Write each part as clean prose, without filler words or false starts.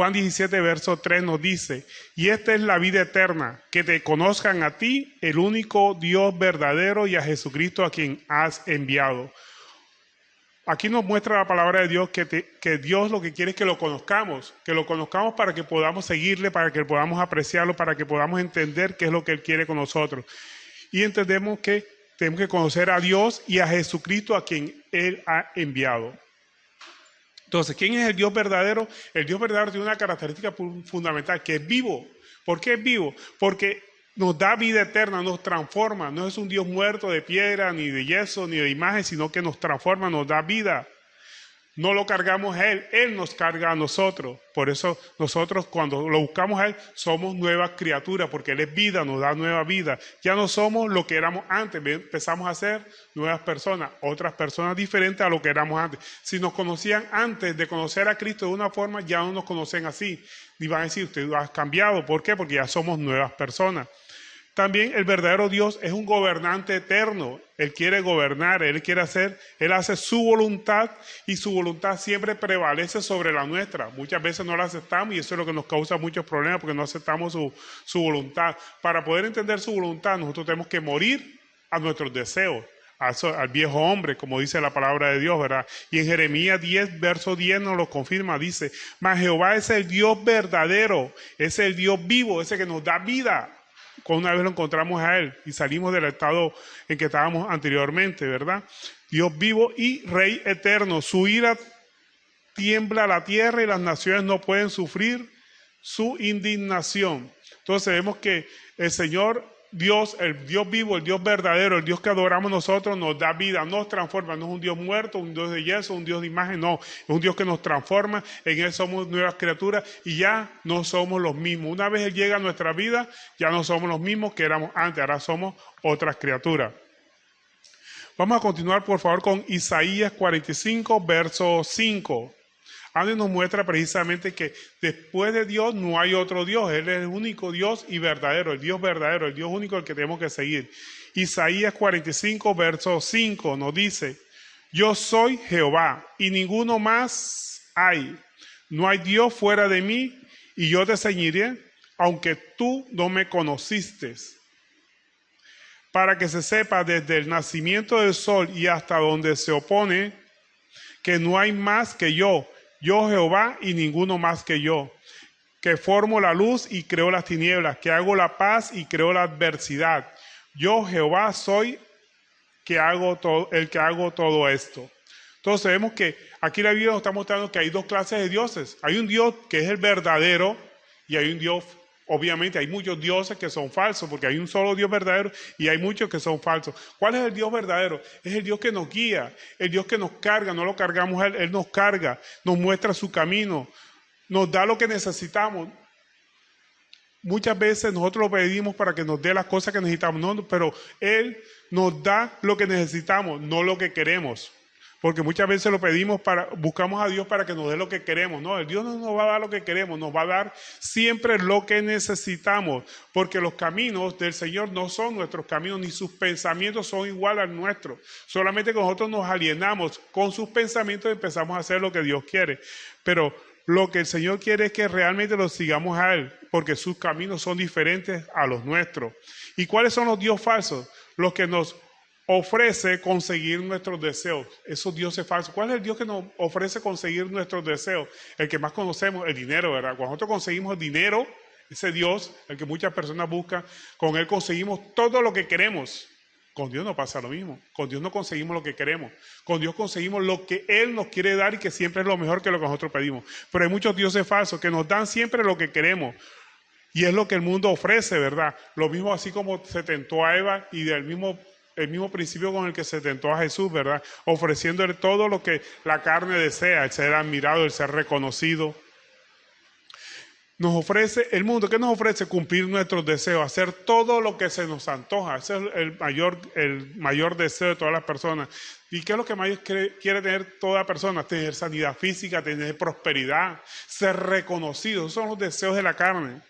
Juan 17, verso 3 nos dice, y esta es la vida eterna, que te conozcan a ti, el único Dios verdadero, y a Jesucristo a quien has enviado. Aquí nos muestra la palabra de Dios que Dios lo que quiere es que lo conozcamos para que podamos seguirle, para que podamos apreciarlo, para que podamos entender qué es lo que Él quiere con nosotros. Y entendemos que tenemos que conocer a Dios y a Jesucristo a quien Él ha enviado. Entonces, ¿quién es el Dios verdadero? El Dios verdadero tiene una característica fundamental, que es vivo. ¿Por qué es vivo? Porque nos da vida eterna, nos transforma. No es un Dios muerto de piedra, ni de yeso, ni de imagen, sino que nos transforma, nos da vida. No lo cargamos a Él, Él nos carga a nosotros. Por eso nosotros cuando lo buscamos a Él somos nuevas criaturas, porque Él es vida, nos da nueva vida. Ya no somos lo que éramos antes, empezamos a ser nuevas personas, otras personas diferentes a lo que éramos antes. Si nos conocían antes de conocer a Cristo de una forma, ya no nos conocen así. Y van a decir, usted ha cambiado. ¿Por qué? Porque ya somos nuevas personas. También el verdadero Dios es un gobernante eterno. Él quiere gobernar, Él quiere hacer, Él hace su voluntad y su voluntad siempre prevalece sobre la nuestra. Muchas veces no la aceptamos y eso es lo que nos causa muchos problemas porque no aceptamos su voluntad. Para poder entender su voluntad nosotros tenemos que morir a nuestros deseos, al viejo hombre, como dice la palabra de Dios, ¿verdad? Y en Jeremías 10, verso 10 nos lo confirma, dice, mas Jehová es el Dios verdadero, es el Dios vivo, ese que nos da vida. Cuando una vez lo encontramos a Él y salimos del estado en que estábamos anteriormente, ¿verdad? Dios vivo y Rey eterno. Su ira tiembla la tierra y las naciones no pueden sufrir su indignación. Entonces vemos que el Señor Dios, el Dios vivo, el Dios verdadero, el Dios que adoramos nosotros, nos da vida, nos transforma. No es un Dios muerto, un Dios de yeso, un Dios de imagen, no. Es un Dios que nos transforma, en Él somos nuevas criaturas y ya no somos los mismos. Una vez Él llega a nuestra vida, ya no somos los mismos que éramos antes, ahora somos otras criaturas. Vamos a continuar, por favor, con Isaías 45, verso 5. Donde nos muestra precisamente que después de Dios no hay otro Dios. Él es el único Dios y verdadero, el Dios único el que tenemos que seguir. Isaías 45, verso 5 nos dice, yo soy Jehová y ninguno más hay. No hay Dios fuera de mí y yo te ceñiré, aunque tú no me conociste. Para que se sepa desde el nacimiento del sol y hasta donde se opone, que no hay más que yo Jehová y ninguno más que yo, que formo la luz y creo las tinieblas, que hago la paz y creo la adversidad. Yo Jehová soy el que hago todo esto. Entonces vemos que aquí la Biblia nos está mostrando que hay dos clases de dioses. Hay un Dios que es el verdadero y hay un Dios, obviamente hay muchos dioses que son falsos, porque hay un solo Dios verdadero y hay muchos que son falsos. ¿Cuál es el Dios verdadero? Es el Dios que nos guía, el Dios que nos carga, no lo cargamos a Él, Él nos carga, nos muestra su camino, nos da lo que necesitamos. Muchas veces nosotros lo pedimos para que nos dé las cosas que necesitamos, no, pero Él nos da lo que necesitamos, no lo que queremos. Porque muchas veces lo pedimos buscamos a Dios para que nos dé lo que queremos. No, el Dios no nos va a dar lo que queremos, nos va a dar siempre lo que necesitamos. Porque los caminos del Señor no son nuestros caminos, ni sus pensamientos son iguales al nuestro. Solamente que nosotros nos alienamos con sus pensamientos y empezamos a hacer lo que Dios quiere. Pero lo que el Señor quiere es que realmente lo sigamos a Él, porque sus caminos son diferentes a los nuestros. ¿Y cuáles son los dioses falsos? Los que nos ofrece conseguir nuestros deseos. Esos dioses falsos. ¿Cuál es el Dios que nos ofrece conseguir nuestros deseos? El que más conocemos, el dinero, ¿verdad? Cuando nosotros conseguimos el dinero, ese Dios, el que muchas personas buscan, con Él conseguimos todo lo que queremos. Con Dios no pasa lo mismo. Con Dios no conseguimos lo que queremos. Con Dios conseguimos lo que Él nos quiere dar y que siempre es lo mejor que lo que nosotros pedimos. Pero hay muchos dioses falsos que nos dan siempre lo que queremos. Y es lo que el mundo ofrece, ¿verdad? Lo mismo así como se tentó a Eva y el mismo principio con el que se tentó a Jesús, ¿verdad? Ofreciéndole todo lo que la carne desea, el ser admirado, el ser reconocido. Nos ofrece el mundo, ¿qué nos ofrece? Cumplir nuestros deseos, hacer todo lo que se nos antoja. Ese es el mayor deseo de todas las personas. ¿Y qué es lo que más quiere tener toda persona? Tener sanidad física, tener prosperidad, ser reconocido. Esos son los deseos de la carne.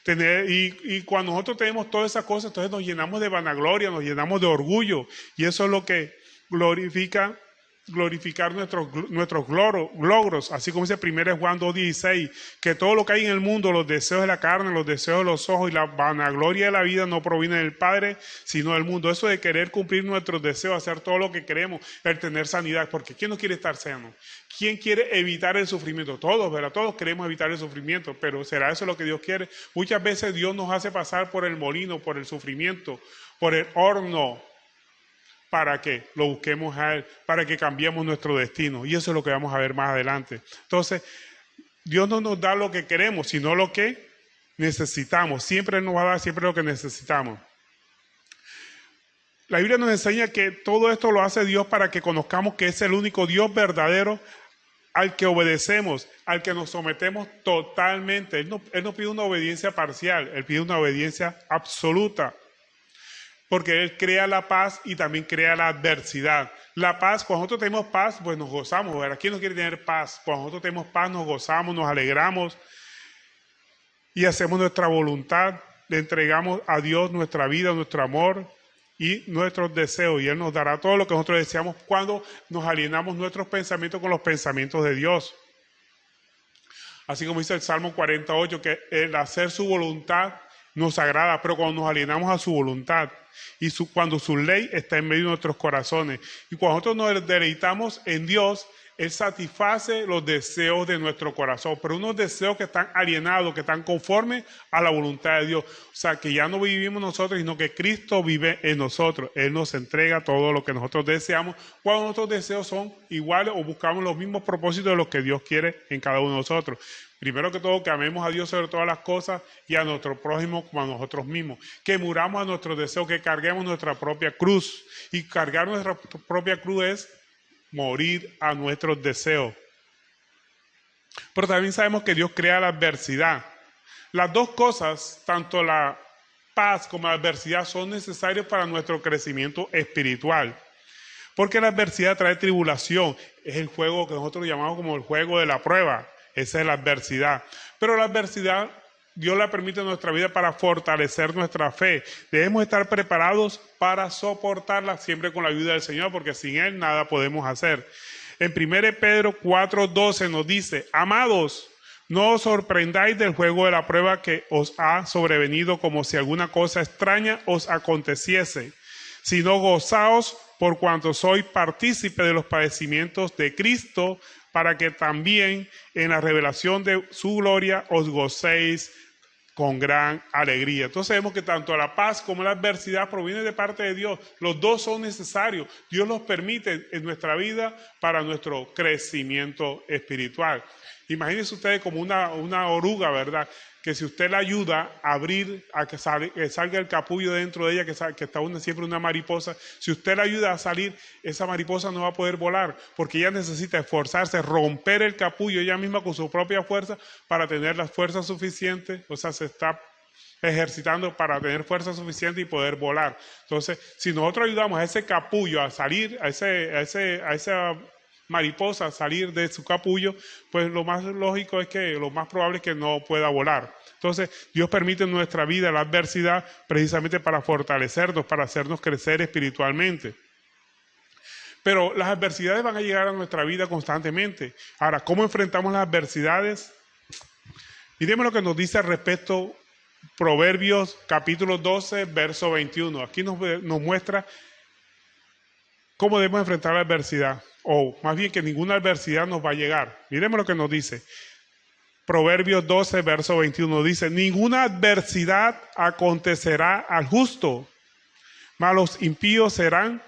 Y cuando nosotros tenemos todas esas cosas, entonces nos llenamos de vanagloria, nos llenamos de orgullo. Y eso es lo que glorifica glorificar nuestros logros, así como dice 1 Juan 2:16, que todo lo que hay en el mundo, los deseos de la carne, los deseos de los ojos y la vanagloria de la vida no proviene del Padre, sino del mundo. Eso de querer cumplir nuestros deseos, hacer todo lo que queremos, el tener sanidad, porque ¿quién no quiere estar sano? ¿Quién quiere evitar el sufrimiento? Todos, ¿verdad? Todos queremos evitar el sufrimiento, pero ¿será eso lo que Dios quiere? Muchas veces Dios nos hace pasar por el molino, por el sufrimiento, por el horno, para que lo busquemos a Él, para que cambiemos nuestro destino. Y eso es lo que vamos a ver más adelante. Entonces, Dios no nos da lo que queremos, sino lo que necesitamos. Siempre nos va a dar siempre lo que necesitamos. La Biblia nos enseña que todo esto lo hace Dios para que conozcamos que es el único Dios verdadero al que obedecemos, al que nos sometemos totalmente. Él no pide una obediencia parcial, Él pide una obediencia absoluta. Porque Él crea la paz y también crea la adversidad. La paz, cuando nosotros tenemos paz, pues nos gozamos. ¿Verdad? ¿Quién no quiere tener paz? Cuando nosotros tenemos paz, nos gozamos, nos alegramos y hacemos nuestra voluntad. Le entregamos a Dios nuestra vida, nuestro amor y nuestros deseos. Y Él nos dará todo lo que nosotros deseamos cuando nos alineamos nuestros pensamientos con los pensamientos de Dios. Así como dice el Salmo 48, que el hacer su voluntad nos agrada, pero cuando nos alienamos a su voluntad y cuando su ley está en medio de nuestros corazones y cuando nosotros nos deleitamos en Dios, Él satisface los deseos de nuestro corazón, pero unos deseos que están alienados, que están conformes a la voluntad de Dios. O sea, que ya no vivimos nosotros, sino que Cristo vive en nosotros. Él nos entrega todo lo que nosotros deseamos, cuando nuestros deseos son iguales o buscamos los mismos propósitos de los que Dios quiere en cada uno de nosotros. Primero que todo, que amemos a Dios sobre todas las cosas y a nuestro prójimo como a nosotros mismos. Que muramos a nuestros deseos, que carguemos nuestra propia cruz. Y cargar nuestra propia cruz es morir a nuestros deseos. Pero también sabemos que Dios crea la adversidad. Las dos cosas, tanto la paz como la adversidad, son necesarias para nuestro crecimiento espiritual. Porque la adversidad trae tribulación. Es el juego que nosotros llamamos como el juego de la prueba. Esa es la adversidad. Pero la adversidad Dios la permite en nuestra vida para fortalecer nuestra fe. Debemos estar preparados para soportarla siempre con la ayuda del Señor, porque sin Él nada podemos hacer. En 1 Pedro 4:12 nos dice: amados, no os sorprendáis del juego de la prueba que os ha sobrevenido como si alguna cosa extraña os aconteciese, sino gozaos por cuanto sois partícipe de los padecimientos de Cristo, para que también en la revelación de su gloria os gocéis con gran alegría. Entonces vemos que tanto la paz como la adversidad provienen de parte de Dios. Los dos son necesarios. Dios los permite en nuestra vida para nuestro crecimiento espiritual. Imagínense ustedes como una oruga, ¿verdad? Que si usted la ayuda a abrir, a que salga el capullo dentro de ella, que está siempre una mariposa, si usted la ayuda a salir, esa mariposa no va a poder volar, porque ella necesita esforzarse, romper el capullo ella misma con su propia fuerza para tener las fuerzas suficientes, o sea, se está ejercitando para tener fuerza suficiente y poder volar. Entonces, si nosotros ayudamos a ese capullo a salir, a esa mariposa salir de su capullo, pues lo más lógico es que lo más probable es que no pueda volar. Entonces Dios permite en nuestra vida la adversidad precisamente para fortalecernos, para hacernos crecer espiritualmente. Pero las adversidades van a llegar a nuestra vida constantemente. Ahora, ¿cómo enfrentamos las adversidades? Miremos lo que nos dice al respecto Proverbios capítulo 12, verso 21. Aquí nos muestra cómo debemos enfrentar la adversidad, o más bien que ninguna adversidad nos va a llegar. Miremos lo que nos dice. Proverbios 12, verso 21 dice: ninguna adversidad acontecerá al justo, mas los impíos serán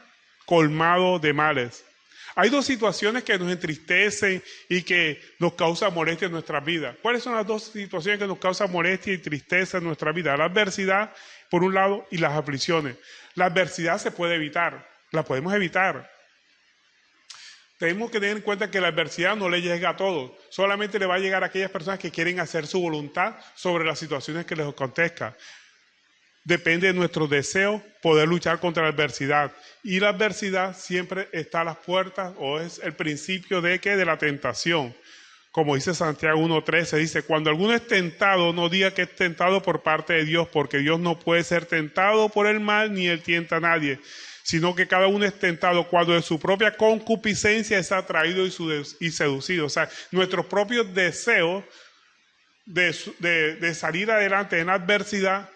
colmados de males. Hay dos situaciones que nos entristecen y que nos causan molestia en nuestra vida. ¿Cuáles son las dos situaciones que nos causan molestia y tristeza en nuestra vida? La adversidad, por un lado, y las aflicciones. La adversidad se puede evitar, la podemos evitar. Tenemos que tener en cuenta que la adversidad no le llega a todos, solamente le va a llegar a aquellas personas que quieren hacer su voluntad sobre las situaciones que les acontezcan. Depende de nuestro deseo poder luchar contra la adversidad. Y la adversidad siempre está a las puertas, o es el principio de la tentación. Como dice Santiago 1:13, dice: cuando alguno es tentado, no diga que es tentado por parte de Dios, porque Dios no puede ser tentado por el mal, ni él tienta a nadie, sino que cada uno es tentado cuando de su propia concupiscencia es atraído y seducido. O sea, nuestros propios deseos de salir adelante en adversidad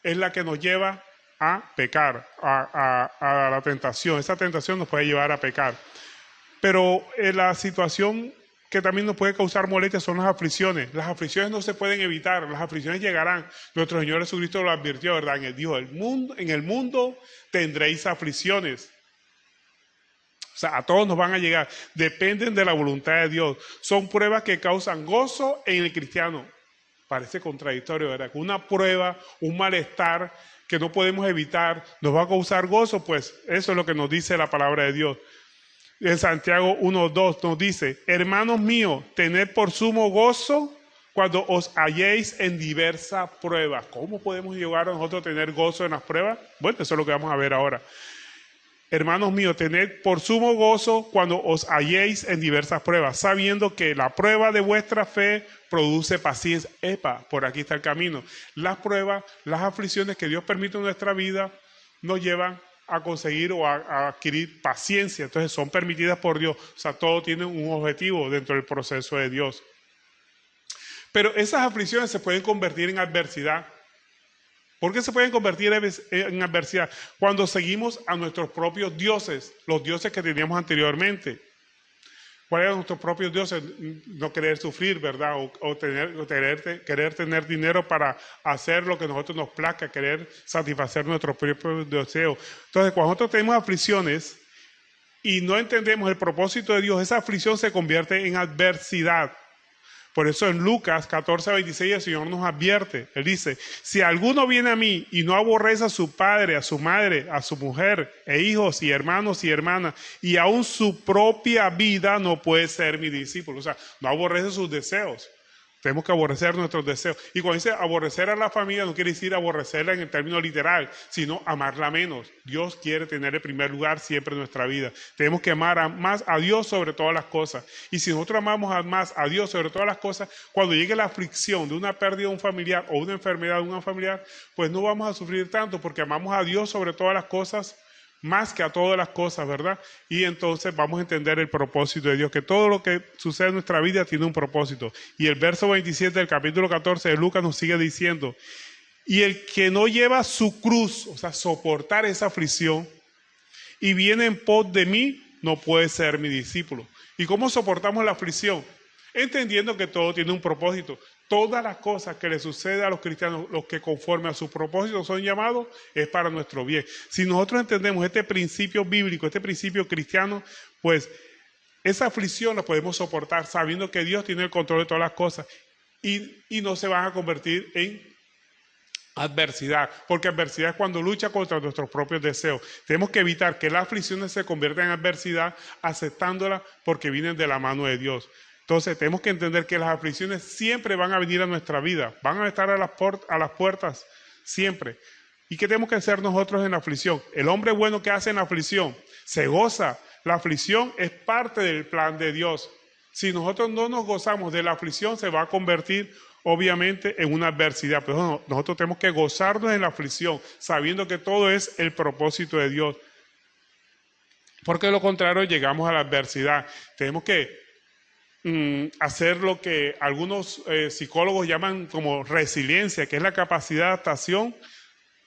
es la que nos lleva a pecar, a la tentación. Esa tentación nos puede llevar a pecar. Pero la situación que también nos puede causar molestias son las aflicciones. Las aflicciones no se pueden evitar, las aflicciones llegarán. Nuestro Señor Jesucristo lo advirtió, ¿verdad? Él dijo, en el mundo tendréis aflicciones. O sea, a todos nos van a llegar. Dependen de la voluntad de Dios. Son pruebas que causan gozo en el cristiano. Parece contradictorio, ¿verdad? Una prueba, un malestar que no podemos evitar, nos va a causar gozo, pues eso es lo que nos dice la palabra de Dios. En Santiago 1:2 nos dice, hermanos míos, tened por sumo gozo cuando os halléis en diversas pruebas. ¿Cómo podemos llegar a nosotros a tener gozo en las pruebas? Bueno, eso es lo que vamos a ver ahora. Hermanos míos, tened por sumo gozo cuando os halléis en diversas pruebas, sabiendo que la prueba de vuestra fe produce paciencia. Por aquí está el camino. Las pruebas, las aflicciones que Dios permite en nuestra vida nos llevan a conseguir o a adquirir paciencia. Entonces son permitidas por Dios. O sea, todo tiene un objetivo dentro del proceso de Dios. Pero esas aflicciones se pueden convertir en adversidad. ¿Por qué se pueden convertir en adversidad? Cuando seguimos a nuestros propios dioses, los dioses que teníamos anteriormente. ¿Cuáles eran nuestros propios dioses? No querer sufrir, ¿verdad? O querer tener dinero para hacer lo que a nosotros nos plazca, querer satisfacer nuestros propios deseos. Entonces, cuando nosotros tenemos aflicciones y no entendemos el propósito de Dios, esa aflicción se convierte en adversidad. Por eso en Lucas 14:26 el Señor nos advierte. Él dice, si alguno viene a mí y no aborrece a su padre, a su madre, a su mujer, e hijos y hermanos y hermanas, y aún su propia vida, no puede ser mi discípulo. O sea, no aborrece sus deseos. Tenemos que aborrecer nuestros deseos. Y cuando dice aborrecer a la familia, no quiere decir aborrecerla en el término literal, sino amarla menos. Dios quiere tener el primer lugar siempre en nuestra vida. Tenemos que amar más a Dios sobre todas las cosas. Y si nosotros amamos más a Dios sobre todas las cosas, cuando llegue la aflicción de una pérdida de un familiar o una enfermedad de un familiar, pues no vamos a sufrir tanto porque amamos a Dios sobre todas las cosas, más que a todas las cosas, ¿verdad? Y entonces vamos a entender el propósito de Dios, que todo lo que sucede en nuestra vida tiene un propósito. Y el verso 27 del capítulo 14 de Lucas nos sigue diciendo, y el que no lleva su cruz, o sea, soportar esa aflicción, y viene en pos de mí, no puede ser mi discípulo. ¿Y cómo soportamos la aflicción? Entendiendo que todo tiene un propósito. Todas las cosas que le suceden a los cristianos, los que conforme a su propósito son llamados, es para nuestro bien. Si nosotros entendemos este principio bíblico, este principio cristiano, pues esa aflicción la podemos soportar sabiendo que Dios tiene el control de todas las cosas y no se van a convertir en adversidad, porque adversidad es cuando lucha contra nuestros propios deseos. Tenemos que evitar que las aflicciones se conviertan en adversidad aceptándolas porque vienen de la mano de Dios. Entonces tenemos que entender que las aflicciones siempre van a venir a nuestra vida, van a estar a las puertas siempre. ¿Y qué tenemos que hacer nosotros en la aflicción? El hombre bueno que hace en la aflicción se goza. La aflicción es parte del plan de Dios. Si nosotros no nos gozamos de la aflicción, se va a convertir obviamente en una adversidad. Pero nosotros tenemos que gozarnos en la aflicción, sabiendo que todo es el propósito de Dios. Porque de lo contrario llegamos a la adversidad. Tenemos que hacer lo que algunos psicólogos llaman como resiliencia, que es la capacidad de adaptación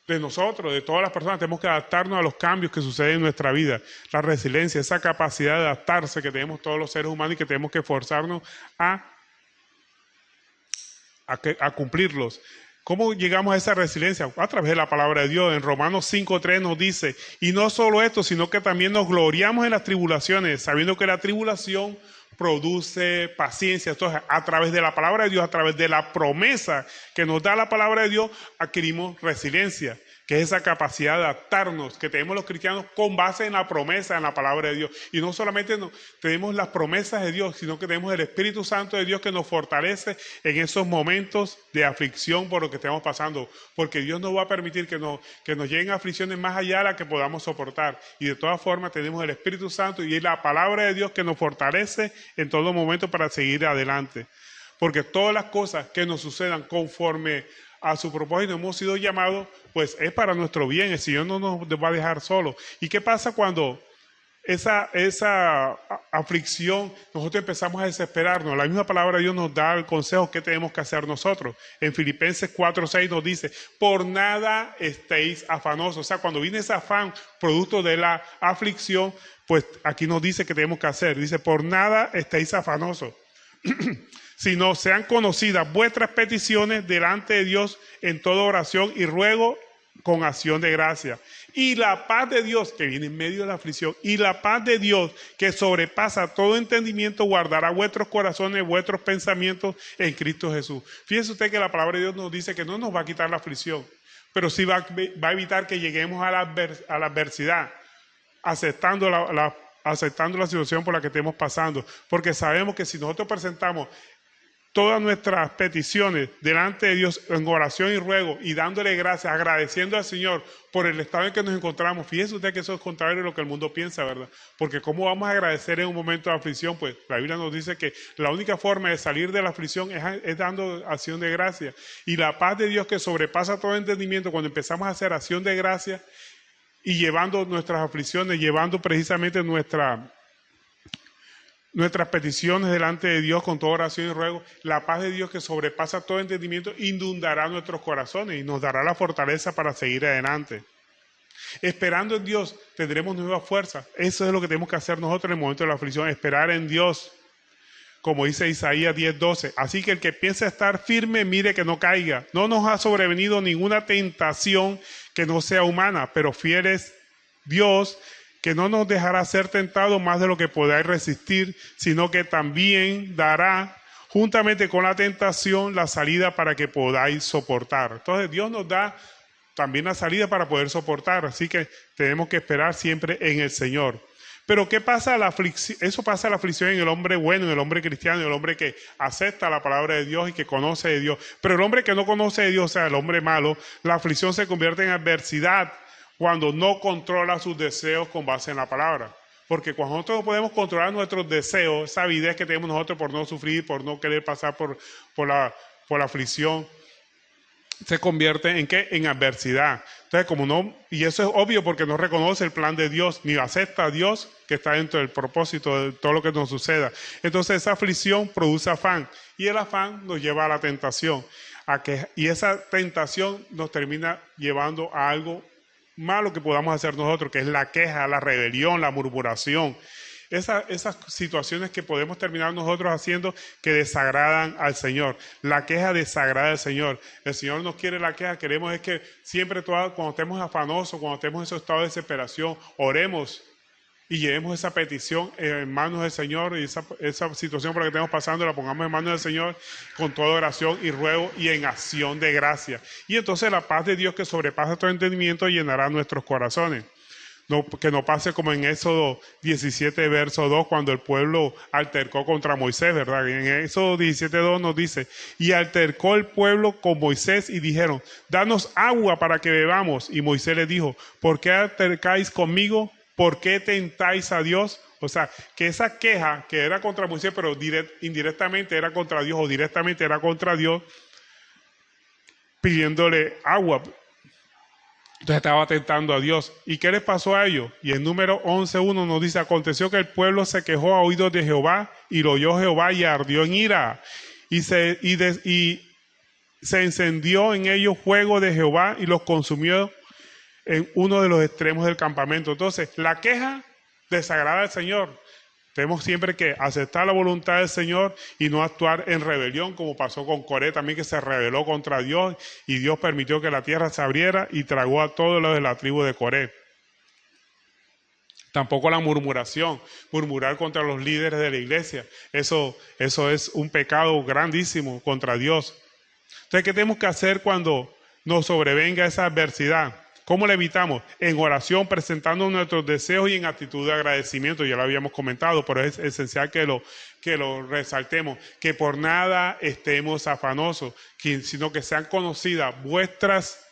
de nosotros, de todas las personas. Tenemos que adaptarnos a los cambios que suceden en nuestra vida. La resiliencia, esa capacidad de adaptarse que tenemos todos los seres humanos y que tenemos que esforzarnos a cumplirlos. ¿Cómo llegamos a esa resiliencia? A través de la palabra de Dios. En Romanos 5:3 nos dice, y no solo esto, sino que también nos gloriamos en las tribulaciones, sabiendo que la tribulación produce paciencia. Entonces, a través de la palabra de Dios, a través de la promesa que nos da la palabra de Dios, adquirimos resiliencia, que es esa capacidad de adaptarnos que tenemos los cristianos con base en la promesa, en la palabra de Dios. Y no solamente tenemos las promesas de Dios, sino que tenemos el Espíritu Santo de Dios que nos fortalece en esos momentos de aflicción por lo que estamos pasando, porque Dios no va a permitir que nos lleguen aflicciones más allá de las que podamos soportar. Y de todas formas tenemos el Espíritu Santo y es la palabra de Dios que nos fortalece en todo momento para seguir adelante. Porque todas las cosas que nos sucedan conforme a su propósito, hemos sido llamados, pues es para nuestro bien. El Señor no nos va a dejar solos. ¿Y qué pasa cuando esa aflicción, nosotros empezamos a desesperarnos? La misma palabra de Dios nos da el consejo que tenemos que hacer nosotros. En Filipenses 4:6 nos dice, por nada estéis afanosos. O sea, cuando viene ese afán producto de la aflicción, pues aquí nos dice que tenemos que hacer. Dice, por nada estéis afanosos, sino sean conocidas vuestras peticiones delante de Dios en toda oración y ruego con acción de gracia. Y la paz de Dios, que viene en medio de la aflicción, y la paz de Dios, que sobrepasa todo entendimiento, guardará vuestros corazones, vuestros pensamientos en Cristo Jesús. Fíjese usted que la palabra de Dios nos dice que no nos va a quitar la aflicción, pero sí va a evitar que lleguemos a la adversidad, aceptando la situación por la que estemos pasando, porque sabemos que si nosotros presentamos todas nuestras peticiones delante de Dios en oración y ruego y dándole gracias, agradeciendo al Señor por el estado en que nos encontramos. Fíjese usted que eso es contrario a lo que el mundo piensa, ¿verdad? Porque ¿cómo vamos a agradecer en un momento de aflicción? Pues la Biblia nos dice que la única forma de salir de la aflicción es dando acción de gracia. Y la paz de Dios, que sobrepasa todo entendimiento, cuando empezamos a hacer acción de gracia y llevando nuestras aflicciones, llevando precisamente nuestras peticiones delante de Dios con toda oración y ruego, la paz de Dios que sobrepasa todo entendimiento inundará nuestros corazones y nos dará la fortaleza para seguir adelante. Esperando en Dios tendremos nueva fuerza. Eso es lo que tenemos que hacer nosotros en el momento de la aflicción, esperar en Dios, como dice Isaías 10:12. Así que el que piensa estar firme, mire que no caiga. No nos ha sobrevenido ninguna tentación que no sea humana, pero fiel es Dios, que no nos dejará ser tentados más de lo que podáis resistir, sino que también dará juntamente con la tentación la salida para que podáis soportar. Entonces Dios nos da también la salida para poder soportar, así que tenemos que esperar siempre en el Señor. Pero ¿qué pasa? Eso pasa la aflicción en el hombre bueno, en el hombre cristiano, en el hombre que acepta la palabra de Dios y que conoce de Dios. Pero el hombre que no conoce de Dios, o sea, el hombre malo, la aflicción se convierte en adversidad cuando no controla sus deseos con base en la palabra. Porque cuando nosotros no podemos controlar nuestros deseos, esa avidez que tenemos nosotros por no sufrir, por no querer pasar por la aflicción, se convierte en ¿qué? En adversidad. Entonces, como no, y eso es obvio porque no reconoce el plan de Dios, ni acepta a Dios que está dentro del propósito de todo lo que nos suceda. Entonces, esa aflicción produce afán, y el afán nos lleva a la tentación, y esa tentación nos termina llevando a algo malo que podamos hacer nosotros, que es la queja, la rebelión, la murmuración. Esas situaciones que podemos terminar nosotros haciendo que desagradan al Señor. La queja desagrada al Señor. El Señor nos quiere la queja. Queremos es que siempre cuando estemos afanosos, cuando estemos en ese estado de desesperación, oremos y llevemos esa petición en manos del Señor, y esa situación por la que estemos pasando la pongamos en manos del Señor con toda oración y ruego y en acción de gracia. Y entonces la paz de Dios que sobrepasa todo entendimiento llenará nuestros corazones. Que no pase como en Éxodo 17, verso 2, cuando el pueblo altercó contra Moisés, ¿verdad? En Éxodo 17:2 nos dice, y altercó el pueblo con Moisés y dijeron, danos agua para que bebamos. Y Moisés les dijo, ¿por qué altercáis conmigo? ¿Por qué tentáis a Dios? O sea, que esa queja que era contra Moisés, pero indirectamente era contra Dios, o directamente era contra Dios, pidiéndole agua. Entonces estaba tentando a Dios. ¿Y qué les pasó a ellos? Y en número 11:1 nos dice, aconteció que el pueblo se quejó a oídos de Jehová, y lo oyó Jehová y ardió en ira. Y se encendió en ellos fuego de Jehová y los consumió en uno de los extremos del campamento. Entonces, la queja desagrada al Señor. Tenemos siempre que aceptar la voluntad del Señor y no actuar en rebelión, como pasó con Coré también, que se rebeló contra Dios y Dios permitió que la tierra se abriera y tragó a todos los de la tribu de Coré. Tampoco la murmuración, murmurar contra los líderes de la iglesia. Eso es un pecado grandísimo contra Dios. Entonces, ¿qué tenemos que hacer cuando nos sobrevenga esa adversidad? ¿Cómo la evitamos? En oración, presentando nuestros deseos y en actitud de agradecimiento. Ya lo habíamos comentado, pero es esencial que lo resaltemos. Que por nada estemos afanosos, sino que sean conocidas vuestras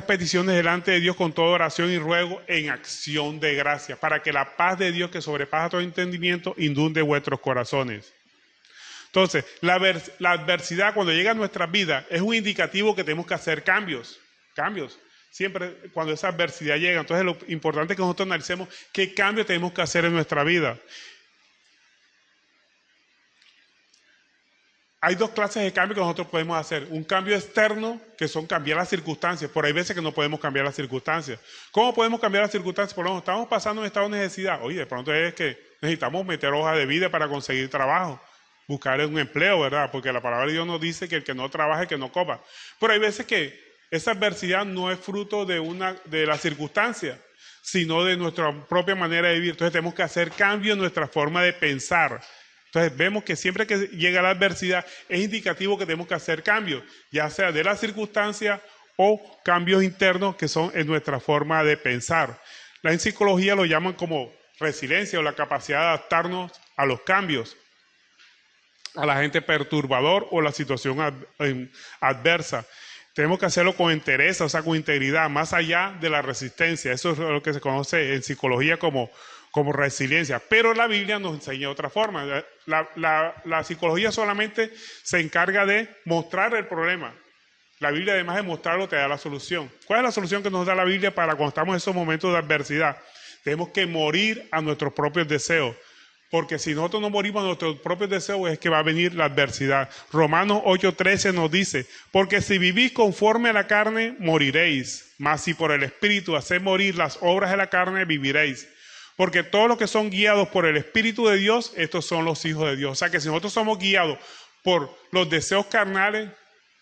peticiones delante de Dios con toda oración y ruego en acción de gracia, para que la paz de Dios que sobrepasa todo entendimiento inunde vuestros corazones. Entonces, la adversidad cuando llega a nuestra vida es un indicativo que tenemos que hacer cambios. Siempre cuando esa adversidad llega. Entonces, lo importante es que nosotros analicemos qué cambios tenemos que hacer en nuestra vida. Hay dos clases de cambios que nosotros podemos hacer. Un cambio externo, que son cambiar las circunstancias. Por ahí veces que no podemos cambiar las circunstancias. ¿Cómo podemos cambiar las circunstancias? Por ejemplo, estamos pasando en estado de necesidad. Oye, de pronto es que necesitamos meter hoja de vida para conseguir trabajo. Buscar un empleo, ¿verdad? Porque la palabra de Dios nos dice que el que no trabaja, el que no coma. Pero hay veces que esa adversidad no es fruto de la circunstancia, sino de nuestra propia manera de vivir. Entonces tenemos que hacer cambios en nuestra forma de pensar. Entonces vemos que siempre que llega la adversidad es indicativo que tenemos que hacer cambios, ya sea de la circunstancia o cambios internos que son en nuestra forma de pensar. En psicología lo llaman como resiliencia o la capacidad de adaptarnos a los cambios, a la gente perturbador o la situación adversa. Tenemos que hacerlo con entereza, o sea, con integridad, más allá de la resistencia. Eso es lo que se conoce en psicología como resiliencia. Pero la Biblia nos enseña otra forma. La psicología solamente se encarga de mostrar el problema. La Biblia, además de mostrarlo, te da la solución. ¿Cuál es la solución que nos da la Biblia para cuando estamos en esos momentos de adversidad? Tenemos que morir a nuestros propios deseos. Porque si nosotros no morimos a nuestros propios deseos es que va a venir la adversidad. Romanos 8:13 nos dice, porque si vivís conforme a la carne, moriréis. Mas si por el Espíritu hacéis morir las obras de la carne, viviréis. Porque todos los que son guiados por el Espíritu de Dios, estos son los hijos de Dios. O sea que si nosotros somos guiados por los deseos carnales,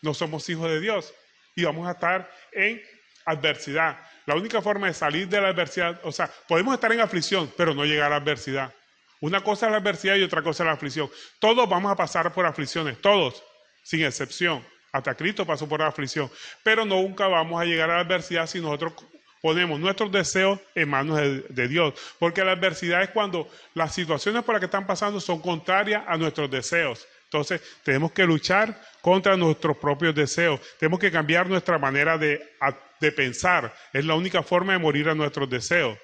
no somos hijos de Dios. Y vamos a estar en adversidad. La única forma de salir de la adversidad, o sea, podemos estar en aflicción, pero no llegar a la adversidad. Una cosa es la adversidad y otra cosa es la aflicción. Todos vamos a pasar por aflicciones, todos, sin excepción. Hasta Cristo pasó por la aflicción. Pero nunca vamos a llegar a la adversidad si nosotros ponemos nuestros deseos en manos de Dios. Porque la adversidad es cuando las situaciones por las que están pasando son contrarias a nuestros deseos. Entonces, tenemos que luchar contra nuestros propios deseos. Tenemos que cambiar nuestra manera de pensar. Es la única forma de morir a nuestros deseos.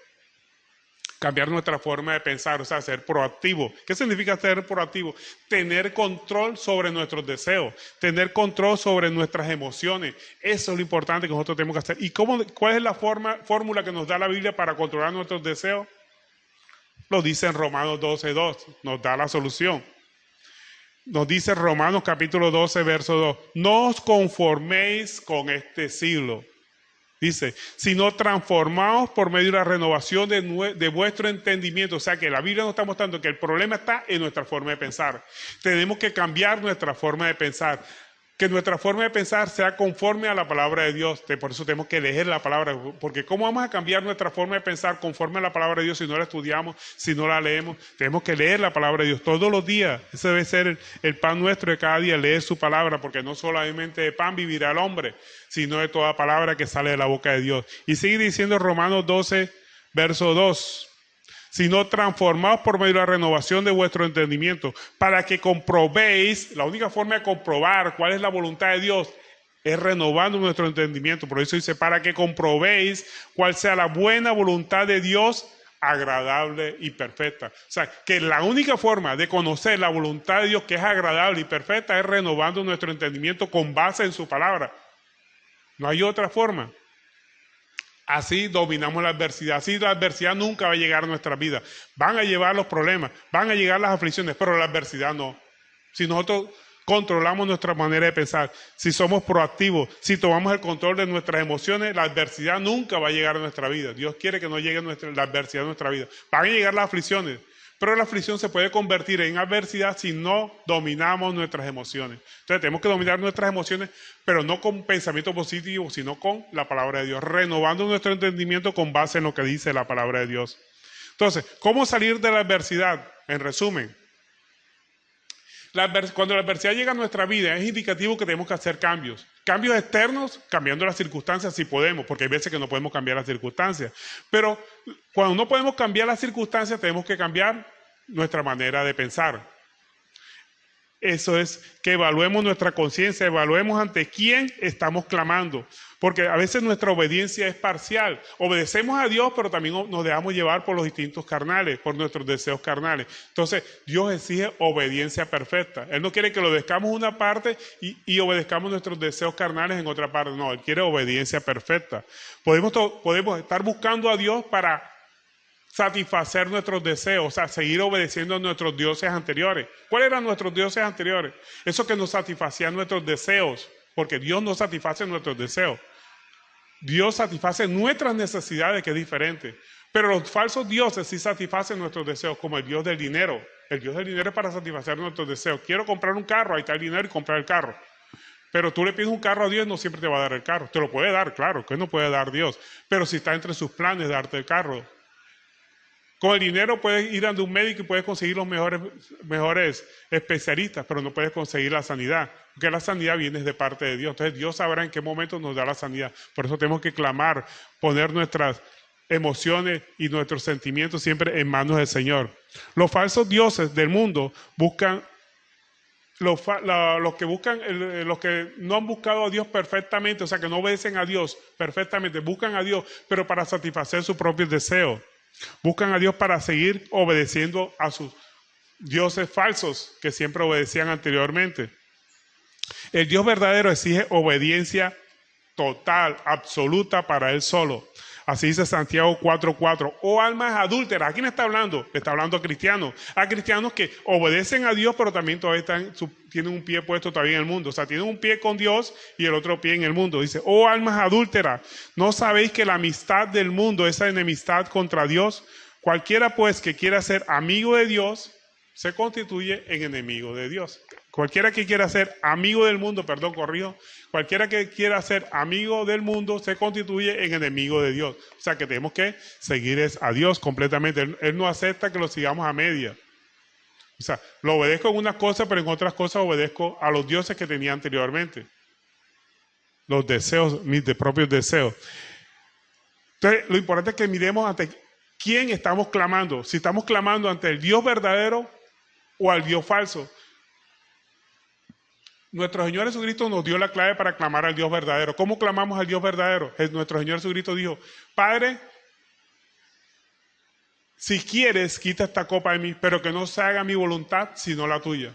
Cambiar nuestra forma de pensar, o sea, ser proactivo. ¿Qué significa ser proactivo? Tener control sobre nuestros deseos, tener control sobre nuestras emociones. Eso es lo importante que nosotros tenemos que hacer. ¿Y cuál es la fórmula que nos da la Biblia para controlar nuestros deseos? Lo dice en Romanos 12:2, nos da la solución. Nos dice Romanos capítulo 12, verso 2, no os conforméis con este siglo. Dice, sino transformaos por medio de la renovación de vuestro entendimiento. O sea que la Biblia nos está mostrando que el problema está en nuestra forma de pensar. Tenemos que cambiar nuestra forma de pensar. Que nuestra forma de pensar sea conforme a la palabra de Dios. Por eso tenemos que leer la palabra. Porque ¿cómo vamos a cambiar nuestra forma de pensar conforme a la palabra de Dios si no la estudiamos, si no la leemos? Tenemos que leer la palabra de Dios todos los días. Ese debe ser el pan nuestro de cada día, leer su palabra. Porque no solamente de pan vivirá el hombre, sino de toda palabra que sale de la boca de Dios. Y sigue diciendo Romanos 12, verso 2. Sino transformaos por medio de la renovación de vuestro entendimiento, para que comprobéis. La única forma de comprobar cuál es la voluntad de Dios es renovando nuestro entendimiento. Por eso dice, para que comprobéis cuál sea la buena voluntad de Dios, agradable y perfecta. O sea, que la única forma de conocer la voluntad de Dios que es agradable y perfecta es renovando nuestro entendimiento con base en su palabra. No hay otra forma. Así dominamos la adversidad. Así la adversidad nunca va a llegar a nuestra vida. Van a llevar los problemas, van a llegar las aflicciones, pero la adversidad no. Si nosotros controlamos nuestra manera de pensar, si somos proactivos, si tomamos el control de nuestras emociones, la adversidad nunca va a llegar a nuestra vida. Dios quiere que no llegue la adversidad a nuestra vida. Van a llegar las aflicciones, pero la aflicción se puede convertir en adversidad si no dominamos nuestras emociones. Entonces tenemos que dominar nuestras emociones, pero no con pensamiento positivo, sino con la palabra de Dios, renovando nuestro entendimiento con base en lo que dice la palabra de Dios. Entonces, ¿cómo salir de la adversidad? En resumen, cuando la adversidad llega a nuestra vida es indicativo que tenemos que hacer cambios. Cambios externos, cambiando las circunstancias si podemos, porque hay veces que no podemos cambiar las circunstancias. Pero cuando no podemos cambiar las circunstancias, tenemos que cambiar nuestra manera de pensar. Eso es que evaluemos nuestra conciencia, evaluemos ante quién estamos clamando. Porque a veces nuestra obediencia es parcial. Obedecemos a Dios, pero también nos dejamos llevar por los instintos carnales, por nuestros deseos carnales. Entonces, Dios exige obediencia perfecta. Él no quiere que lo obedezcamos una parte y obedezcamos nuestros deseos carnales en otra parte. No, Él quiere obediencia perfecta. Podemos estar buscando a Dios para satisfacer nuestros deseos, o sea, seguir obedeciendo a nuestros dioses anteriores. ¿Cuáles eran nuestros dioses anteriores? Eso que nos satisfacían nuestros deseos, porque Dios no satisface nuestros deseos. Dios satisface nuestras necesidades, que es diferente. Pero los falsos dioses sí satisfacen nuestros deseos, como el Dios del dinero. El Dios del dinero es para satisfacer nuestros deseos. Quiero comprar un carro, ahí está el dinero y comprar el carro. Pero tú le pides un carro a Dios, no siempre te va a dar el carro. Te lo puede dar, claro, que no puede dar Dios. Pero si está entre sus planes darte el carro. Con el dinero puedes ir a un médico y puedes conseguir los mejores especialistas, pero no puedes conseguir la sanidad, porque la sanidad viene de parte de Dios. Entonces Dios sabrá en qué momento nos da la sanidad. Por eso tenemos que clamar, poner nuestras emociones y nuestros sentimientos siempre en manos del Señor. Los falsos dioses del mundo buscan, los que no han buscado a Dios perfectamente, o sea, que no obedecen a Dios perfectamente, buscan a Dios, pero para satisfacer sus propios deseos. Buscan a Dios para seguir obedeciendo a sus dioses falsos que siempre obedecían anteriormente. El Dios verdadero exige obediencia total, absoluta para Él solo. Así dice Santiago 4:4. Oh almas adúlteras. ¿A quién está hablando? Está hablando a cristianos. A cristianos que obedecen a Dios, pero también todavía tienen un pie puesto todavía en el mundo. O sea, tienen un pie con Dios y el otro pie en el mundo. Dice, oh almas adúlteras, ¿no sabéis que la amistad del mundo es enemistad contra Dios? Cualquiera pues que quiera ser amigo de Dios, se constituye en enemigo de Dios. Cualquiera que quiera ser amigo del mundo, cualquiera que quiera ser amigo del mundo se constituye en enemigo de Dios. O sea que tenemos que seguir a Dios completamente. Él no acepta que lo sigamos a media. O sea, lo obedezco en unas cosas, pero en otras cosas obedezco a los dioses que tenía anteriormente. Los deseos, mis propios deseos. Entonces, lo importante es que miremos ante quién estamos clamando. Si estamos clamando ante el Dios verdadero o al Dios falso. Nuestro Señor Jesucristo nos dio la clave para clamar al Dios verdadero. ¿Cómo clamamos al Dios verdadero? Nuestro Señor Jesucristo dijo, Padre, si quieres, quita esta copa de mí, pero que no se haga mi voluntad, sino la tuya.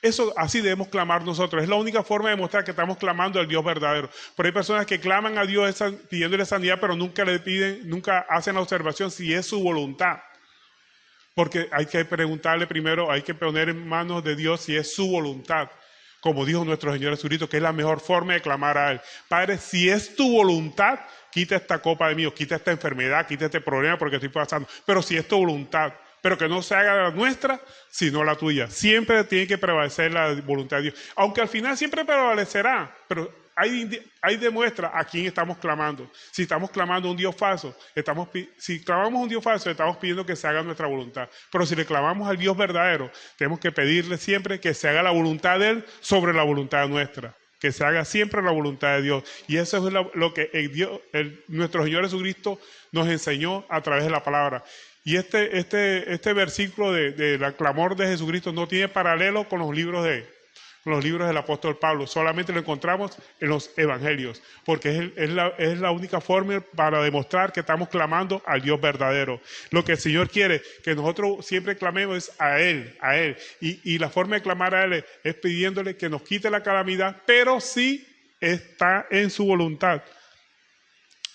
Eso, así debemos clamar nosotros. Es la única forma de mostrar que estamos clamando al Dios verdadero. Pero hay personas que claman a Dios pidiéndole sanidad, pero nunca hacen la observación si es su voluntad. Porque hay que preguntarle primero, hay que poner en manos de Dios si es su voluntad. Como dijo nuestro Señor Jesucristo, que es la mejor forma de clamar a Él. Padre, si es tu voluntad, quita esta copa de mí, o quita esta enfermedad, quita este problema porque estoy pasando. Pero si es tu voluntad, pero que no se haga la nuestra, sino la tuya. Siempre tiene que prevalecer la voluntad de Dios. Aunque al final siempre prevalecerá, pero ahí demuestra a quién estamos clamando. Si estamos clamando a un Dios falso, si clamamos a un Dios falso, estamos pidiendo que se haga nuestra voluntad. Pero si le clamamos al Dios verdadero, tenemos que pedirle siempre que se haga la voluntad de Él sobre la voluntad nuestra. Que se haga siempre la voluntad de Dios. Y eso es lo que nuestro Señor Jesucristo nos enseñó a través de la palabra. Y este versículo del clamor de Jesucristo no tiene paralelo con los libros del apóstol Pablo. Solamente lo encontramos en los evangelios, porque es la única forma para demostrar que estamos clamando al Dios verdadero. Lo que el Señor quiere que nosotros siempre clamemos es a Él. Y la forma de clamar a Él es pidiéndole que nos quite la calamidad, pero si está en su voluntad,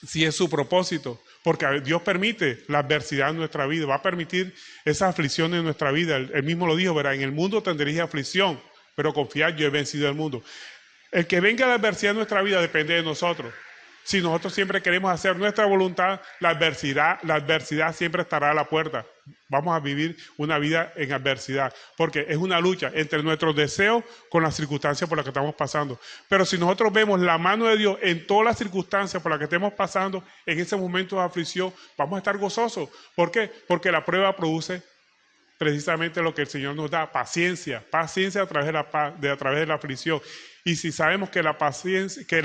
si es su propósito. Porque Dios permite la adversidad en nuestra vida, va a permitir esa aflicción en nuestra vida. Él mismo lo dijo, ¿verdad? En el mundo tendréis aflicción, pero confiad, yo he vencido el mundo. El que venga la adversidad en nuestra vida depende de nosotros. Si nosotros siempre queremos hacer nuestra voluntad, la adversidad siempre estará a la puerta. Vamos a vivir una vida en adversidad, porque es una lucha entre nuestros deseos con las circunstancias por las que estamos pasando. Pero si nosotros vemos la mano de Dios en todas las circunstancias por las que estemos pasando, en ese momento de aflicción, vamos a estar gozosos. ¿Por qué? Porque la prueba produce precisamente lo que el Señor nos da, paciencia a través de la aflicción. Y si sabemos que la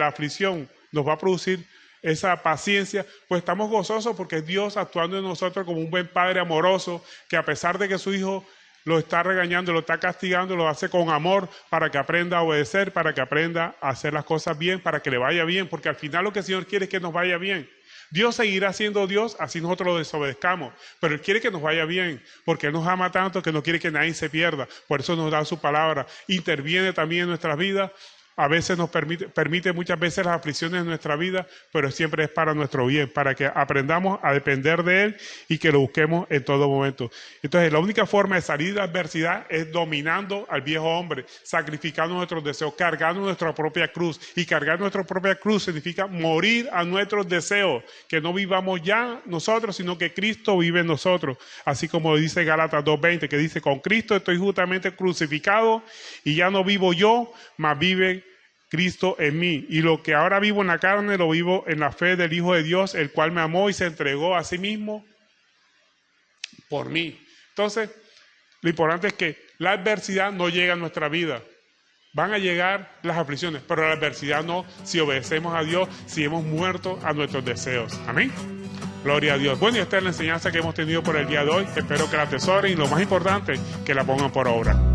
aflicción nos va a producir esa paciencia, pues estamos gozosos porque es Dios actuando en nosotros como un buen padre amoroso, que a pesar de que su hijo lo está regañando, lo está castigando, lo hace con amor para que aprenda a obedecer, para que aprenda a hacer las cosas bien, para que le vaya bien, porque al final lo que el Señor quiere es que nos vaya bien. Dios seguirá siendo Dios, así nosotros lo desobedezcamos, pero Él quiere que nos vaya bien, porque Él nos ama tanto que no quiere que nadie se pierda, por eso nos da su palabra, interviene también en nuestras vidas. A veces nos permite muchas veces las aflicciones de nuestra vida, pero siempre es para nuestro bien, para que aprendamos a depender de Él y que lo busquemos en todo momento. Entonces, la única forma de salir de la adversidad es dominando al viejo hombre, sacrificando nuestros deseos, cargando nuestra propia cruz. Y cargar nuestra propia cruz significa morir a nuestros deseos, que no vivamos ya nosotros, sino que Cristo vive en nosotros. Así como dice Gálatas 2:20, que dice, con Cristo estoy justamente crucificado y ya no vivo yo, mas vive Cristo en mí, y lo que ahora vivo en la carne lo vivo en la fe del Hijo de Dios, el cual me amó y se entregó a sí mismo por mí. Entonces, lo importante es que la adversidad no llega a nuestra vida. Van a llegar las aflicciones, pero la adversidad no, si obedecemos a Dios, si hemos muerto a nuestros deseos. Amén. Gloria a Dios. Bueno, y esta es la enseñanza que hemos tenido por el día de hoy. Espero que la atesoren y lo más importante, que la pongan por obra.